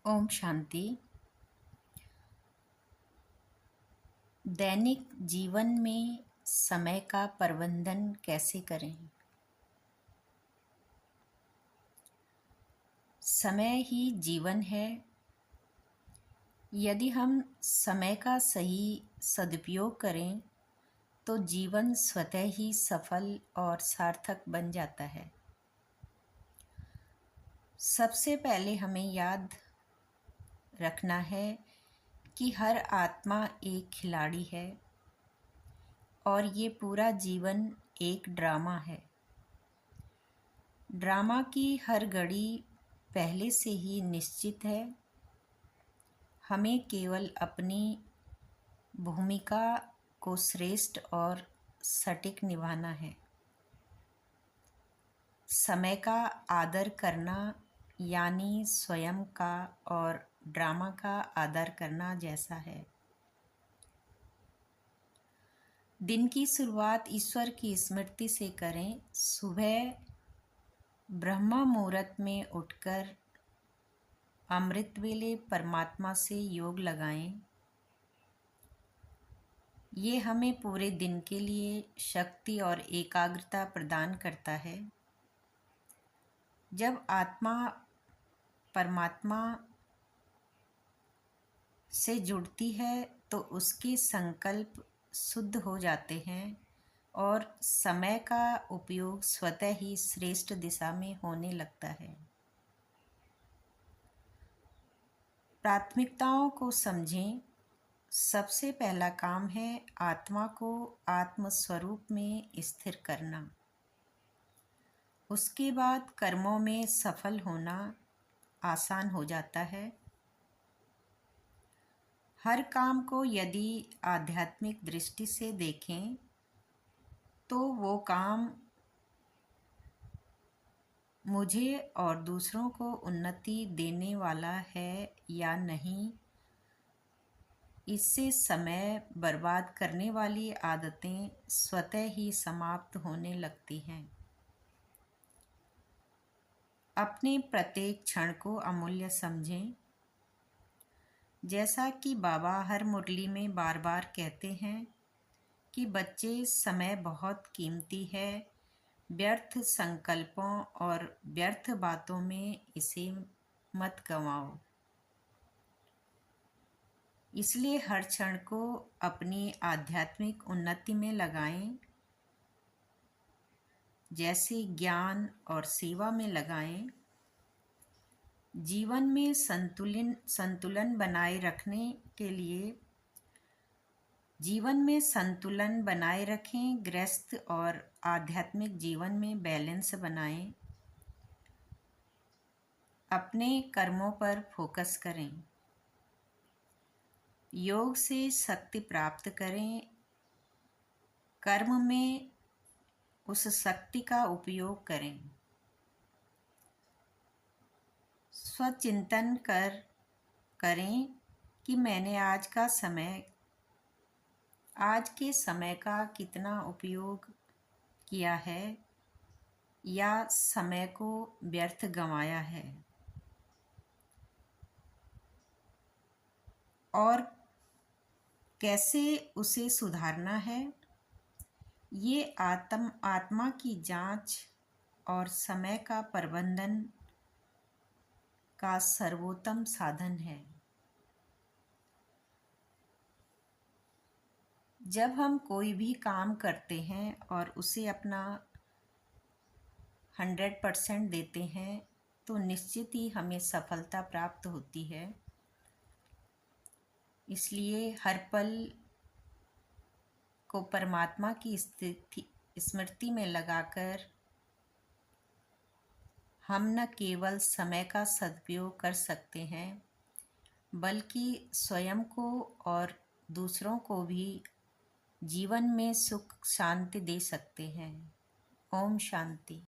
ओम शांति। दैनिक जीवन में समय का प्रबंधन कैसे करें? समय ही जीवन है। यदि हम समय का सही सदुपयोग करें तो जीवन स्वतः ही सफल और सार्थक बन जाता है। सबसे पहले हमें याद रखना है कि हर आत्मा एक खिलाड़ी है और ये पूरा जीवन एक ड्रामा है। ड्रामा की हर घड़ी पहले से ही निश्चित है। हमें केवल अपनी भूमिका को श्रेष्ठ और सटीक निभाना है। समय का आदर करना यानी स्वयं का और ड्रामा का आदर करना जैसा है। दिन की शुरुआत ईश्वर की स्मृति से करें। सुबह ब्रह्म मुहूर्त में उठकर अमृत वेले परमात्मा से योग लगाएं। ये हमें पूरे दिन के लिए शक्ति और एकाग्रता प्रदान करता है। जब आत्मा परमात्मा से जुड़ती है तो उसके संकल्प शुद्ध हो जाते हैं और समय का उपयोग स्वतः ही श्रेष्ठ दिशा में होने लगता है। प्राथमिकताओं को समझें। सबसे पहला काम है आत्मा को आत्म स्वरूप में स्थिर करना। उसके बाद कर्मों में सफल होना आसान हो जाता है। हर काम को यदि आध्यात्मिक दृष्टि से देखें तो वो काम मुझे और दूसरों को उन्नति देने वाला है या नहीं, इससे समय बर्बाद करने वाली आदतें स्वतः ही समाप्त होने लगती हैं। अपने प्रत्येक क्षण को अमूल्य समझें। जैसा कि बाबा हर मुरली में बार बार कहते हैं कि बच्चे, समय बहुत कीमती है। व्यर्थ संकल्पों और व्यर्थ बातों में इसे मत गंवाओ। इसलिए हर क्षण को अपनी आध्यात्मिक उन्नति में लगाएं, जैसे ज्ञान और सेवा में लगाएं। जीवन में संतुलन बनाए रखने के लिए जीवन में संतुलन बनाए रखें। गृहस्थ और आध्यात्मिक जीवन में बैलेंस बनाएं। अपने कर्मों पर फोकस करें। योग से शक्ति प्राप्त करें। कर्म में उस शक्ति का उपयोग करें। स्वचिंतन करें कि मैंने आज के समय का कितना उपयोग किया है या समय को व्यर्थ गंवाया है, और कैसे उसे सुधारना है। ये आत्मा की जांच और समय का प्रबंधन का सर्वोत्तम साधन है। जब हम कोई भी काम करते हैं और उसे अपना 100% देते हैं तो निश्चित ही हमें सफलता प्राप्त होती है। इसलिए हर पल को परमात्मा की स्मृति में लगाकर हम न केवल समय का सदुपयोग कर सकते हैं बल्कि स्वयं को और दूसरों को भी जीवन में सुख शांति दे सकते हैं। ओम शांति।